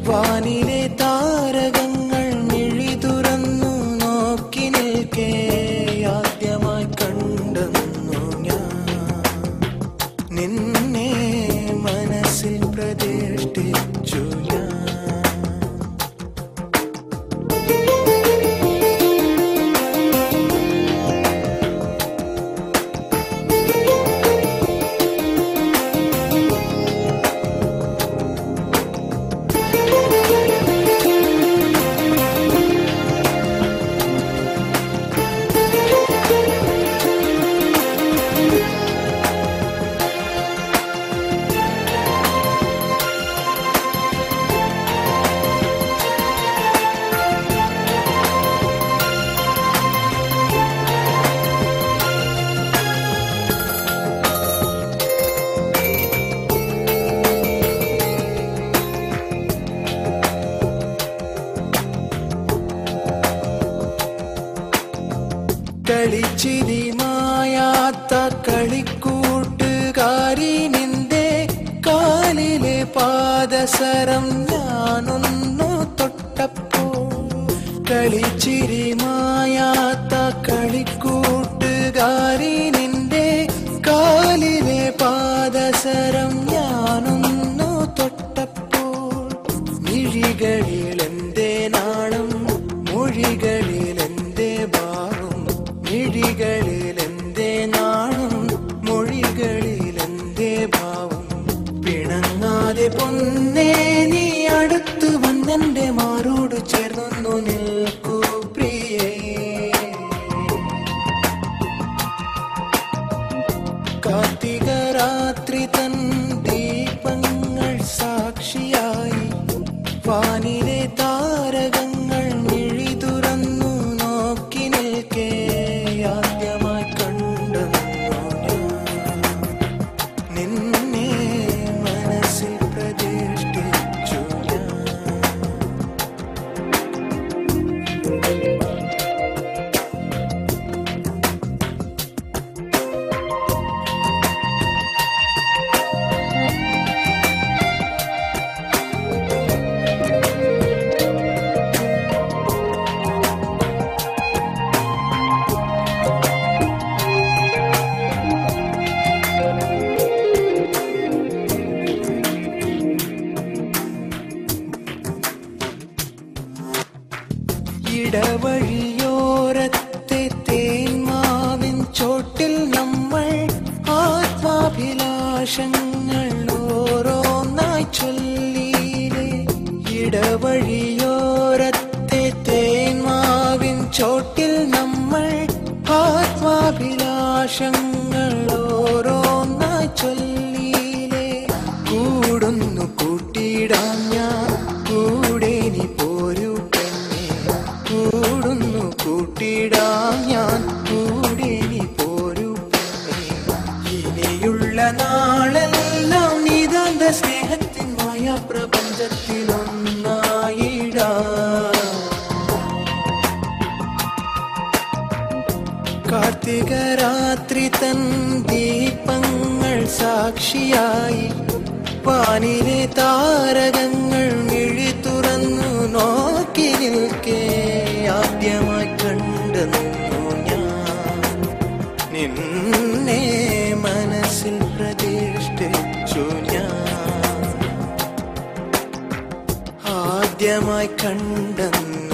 വാനിലെ താരകങ്ങൾ മിഴി തുറന്നു നോക്കി നിൽക്കേ ആദ്യമായി കണ്ടെന്നു ഞാൻ നിന്നെ മനസ്സിൽ പ്രതിഷ്ഠിച്ചു ഞാൻ. കളിച്ചിരി മായാത്ത കളിക്കൂട്ടുകാരി നിന്റെ കാലിലെ പാദസരം ഞാനൊന്നു തൊട്ടപ്പോൾ. കളിച്ചിരി മായാത്ത കളിക്കൂട്ടുകാരി നിന്റെ കാലിലെ പാദസരം ഞാനൊന്നു തൊട്ടപ്പോൾ. മിഴികളിൽ എന്റെ നാണം മൊഴികളിൽ എന്റെ ഭാവം മിഴികളിൽ എന്റെ നാണം മൊഴികളിൽ എന്റെ ഭാവം പിണങ്ങാതെ പൊന്നേ നീ അടുത്തു വന്നെന്റെ മാറോട് ചേർന്നു നിൽക്കൂ പ്രിയേ. കാർത്തിക രാത്രി തൻ ദീപങ്ങൾ സാക്ഷിയായി വാനിലെ താരകങ്ങൾ മിഴി തുറന്നു നോക്കി നിൽക്കേ ആദ്യമായി കണ്ടെന്നു ഞാൻ നിന്നെ മനസ്സിൽ പ്രതിഷ്ഠിച്ചു ഞാൻ. ഇടവഴിയോരത്തെ തേന്മാവിൻ ചോട്ടിൽ നമ്മൾ ആത്മാഭിലാഷങ്ങൾ ഓരോന്നായി ചൊല്ലിയില്ലേ. ഇടവഴിയോരത്തെ തേന്മാവിൻ ചോട്ടിൽ നമ്മൾ ആത്മാഭിലാഷങ്ങൾ ഓരോന്നായി ചൊല്ലിയില്ലേ. കൂടുന്നു കൂട്ടിയിടാൻ ഞാൻ കൂടെ നീ പോരൂ പെണ്ണേ. കൂടുന്നു കൂട്ടിയിടാൻ ഞാൻ കൂടെ നീ പോരൂ പെണ്ണേ. ഇനിയുള്ള നാളെല്ലാം നിതാന്ത സ്നേഹത്തിൻ മായ പ്രപഞ്ചത്തിലൊന്നായിടാം. കാർത്തിക രാത്രി തൻ ദീപങ്ങൾ സാക്ഷിയായി വാനിലെ താരകങ്ങൾ മിഴി തുറന്നു നോക്കി നിൽക്കേ ആദ്യമായി കണ്ടെന്നു ഞാൻ നിന്നെ മനസ്സിൽ പ്രതിഷ്ഠിച്ചു ഞാൻ. ആദ്യമായി കണ്ടെന്നു